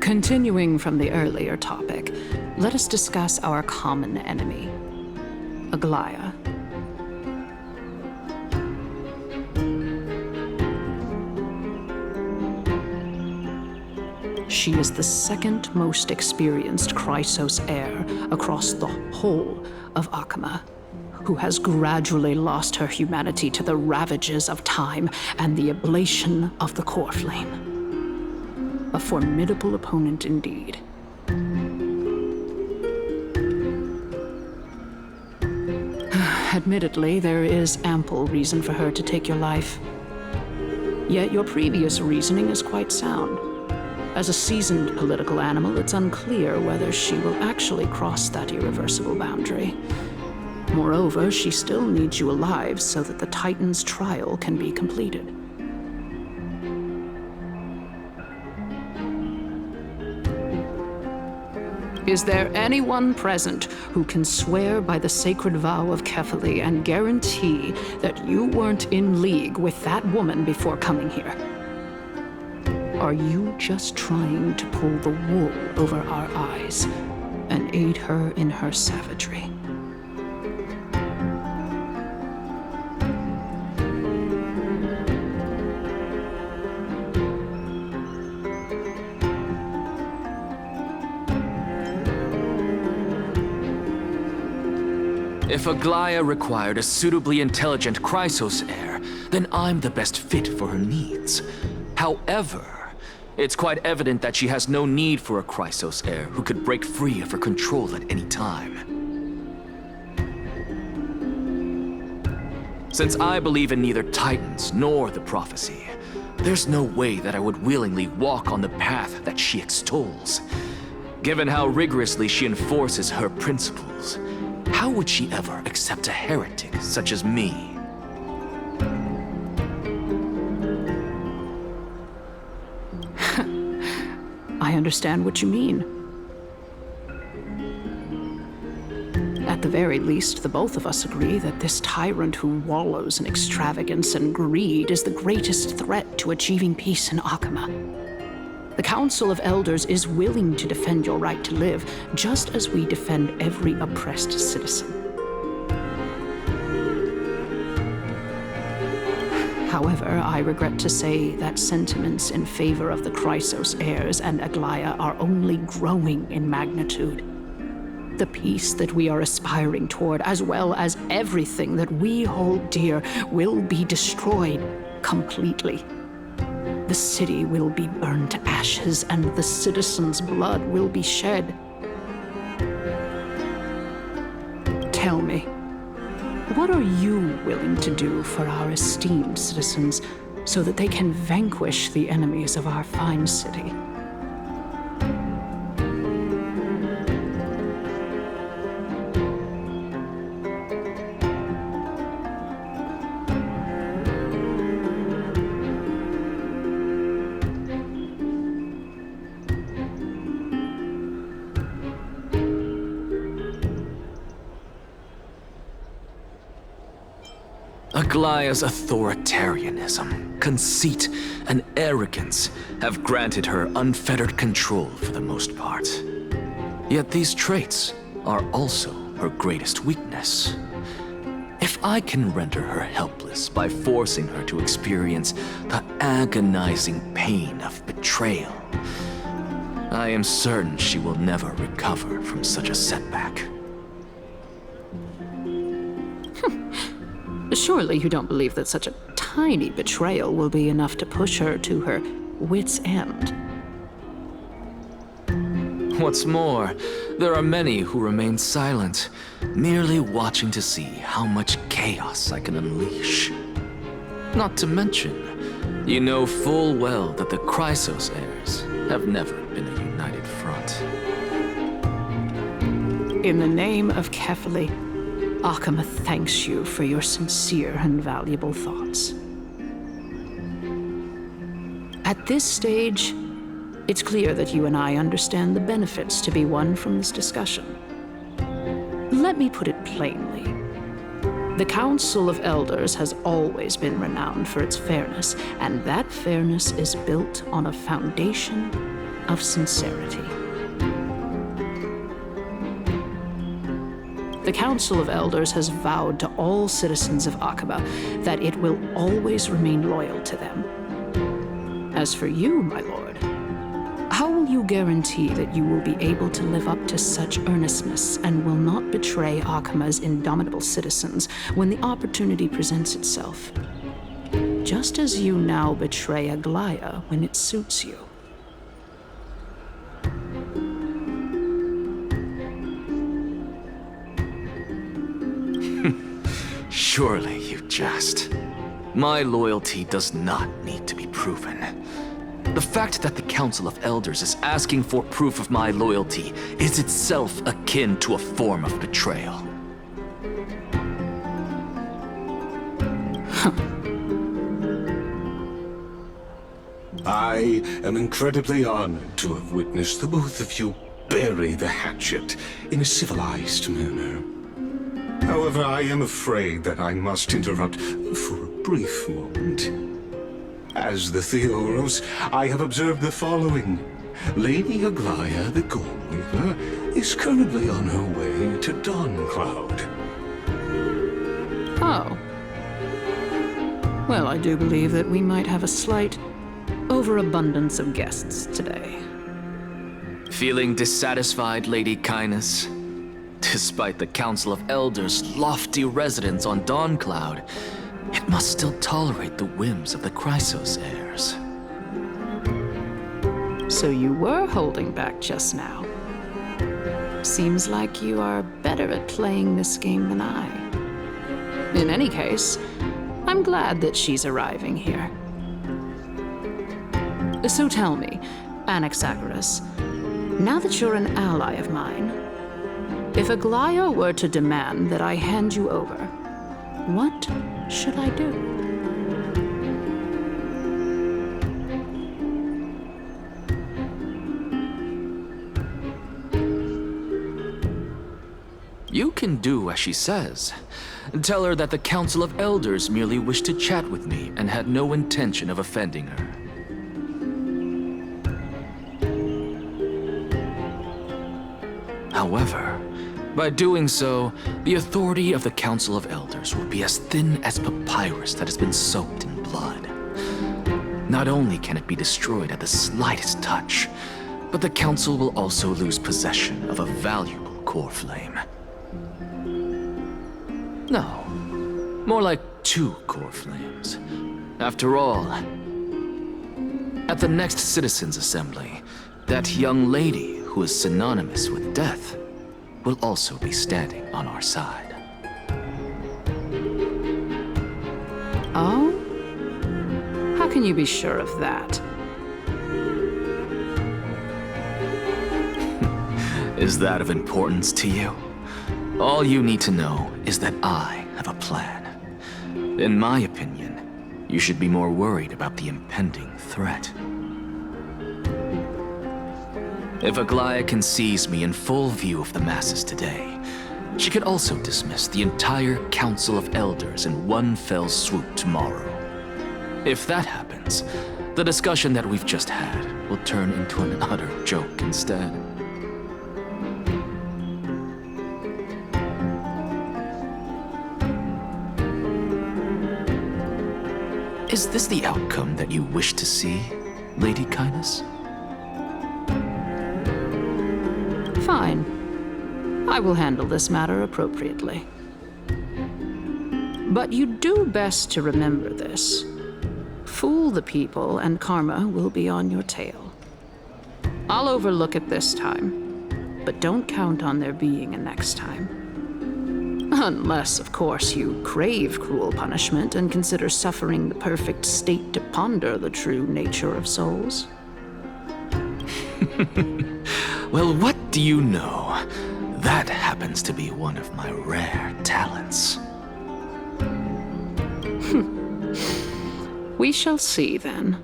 Continuing from the earlier topic, let us discuss our common enemy, Aglaia. She is the second most experienced Chrysos heir across the whole of Akama, who has gradually lost her humanity to the ravages of time and the ablation of the core flame. A formidable opponent indeed. Admittedly, there is ample reason for her to take your life. Yet your previous reasoning is quite sound. As a seasoned political animal, it's unclear whether she will actually cross that irreversible boundary. Moreover, she still needs you alive so that the Titan's trial can be completed. Is there anyone present who can swear by the sacred vow of Kefali and guarantee that you weren't in league with that woman before coming here? Are you just trying to pull the wool over our eyes and aid her in her savagery? If Aglaia required a suitably intelligent Chrysos heir, then I'm the best fit for her needs. However, it's quite evident that she has no need for a Chrysos heir who could break free of her control at any time. Since I believe in neither Titans nor the prophecy, there's no way that I would willingly walk on the path that she extols. Given how rigorously she enforces her principles, how would she ever accept a heretic such as me? I understand what you mean. At the very least, the both of us agree that this tyrant who wallows in extravagance and greed is the greatest threat to achieving peace in Akama. The Council of Elders is willing to defend your right to live, just as we defend every oppressed citizen. However, I regret to say that sentiments in favor of the Chrysos heirs and Aglaia are only growing in magnitude. The peace that we are aspiring toward, as well as everything that we hold dear, will be destroyed completely. The city will be burned to ashes, and the citizens' blood will be shed. Tell me, what are you willing to do for our esteemed citizens so that they can vanquish the enemies of our fine city? Aglaia's authoritarianism, conceit, and arrogance have granted her unfettered control for the most part. Yet these traits are also her greatest weakness. If I can render her helpless by forcing her to experience the agonizing pain of betrayal, I am certain she will never recover from such a setback. Surely you don't believe that such a tiny betrayal will be enough to push her to her wit's end. What's more, there are many who remain silent, merely watching to see how much chaos I can unleash. Not to mention, you know full well that the Chrysos heirs have never been a united front. In the name of Kefali, Akama thanks you for your sincere and valuable thoughts. At this stage, it's clear that you and I understand the benefits to be won from this discussion. Let me put it plainly. The Council of Elders has always been renowned for its fairness, and that fairness is built on a foundation of sincerity. The Council of Elders has vowed to all citizens of Akaba that it will always remain loyal to them. As for you, my lord, how will you guarantee that you will be able to live up to such earnestness and will not betray Akaba's indomitable citizens when the opportunity presents itself? Just as you now betray Aglaya when it suits you. Surely you jest. My loyalty does not need to be proven. The fact that the Council of Elders is asking for proof of my loyalty is itself akin to a form of betrayal. I am incredibly honored to have witnessed the both of you bury the hatchet in a civilized manner. However, I am afraid that I must interrupt for a brief moment. As the Theoros, I have observed the following. Lady Aglaya, the Goldweaver, is currently on her way to Dawncloud. Oh. Well, I do believe that we might have a slight overabundance of guests today. Feeling dissatisfied, Lady Kindness? Despite the Council of Elders' lofty residence on Dawncloud, it must still tolerate the whims of the Chrysos heirs. So you were holding back just now. Seems like you are better at playing this game than I. In any case, I'm glad that she's arriving here. So tell me, Anaxagoras, now that you're an ally of mine, if Aglaya were to demand that I hand you over, what should I do? You can do as she says. Tell her that the Council of Elders merely wished to chat with me and had no intention of offending her. However, by doing so, the authority of the Council of Elders will be as thin as papyrus that has been soaked in blood. Not only can it be destroyed at the slightest touch, but the Council will also lose possession of a valuable core flame. No, more like 2 core flames. After all, at the next Citizens' Assembly, that young lady who is synonymous with death will also be standing on our side. Oh? How can you be sure of that? Is that of importance to you? All you need to know is that I have a plan. In my opinion, you should be more worried about the impending threat. If Aglaya can seize me in full view of the masses today, she could also dismiss the entire Council of Elders in one fell swoop tomorrow. If that happens, the discussion that we've just had will turn into an utter joke instead. Is this the outcome that you wish to see, Lady Kindness? Fine. I will handle this matter appropriately. But you do best to remember this. Fool the people and karma will be on your tail. I'll overlook it this time, but don't count on there being a next time. Unless, of course, you crave cruel punishment and consider suffering the perfect state to ponder the true nature of souls. Well, what do you know? That happens to be one of my rare talents. We shall see, then.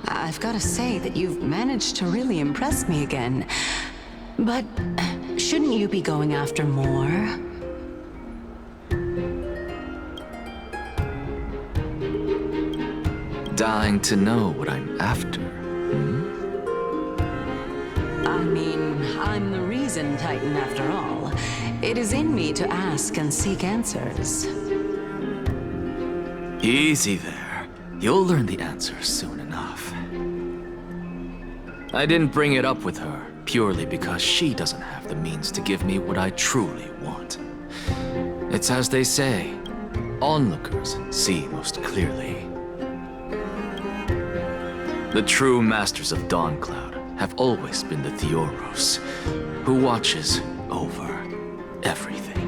I've got to say that you've managed to really impress me again. But shouldn't you be going after more? dying to know what I'm after. I mean, I'm the reason, Titan, after all. It is in me to ask and seek answers. Easy there. You'll learn the answers soon enough. I didn't bring it up with her purely because she doesn't have the means to give me what I truly want. It's as they say, onlookers see most clearly. The true masters of Dawncloud have always been the Theoros, who watches over everything.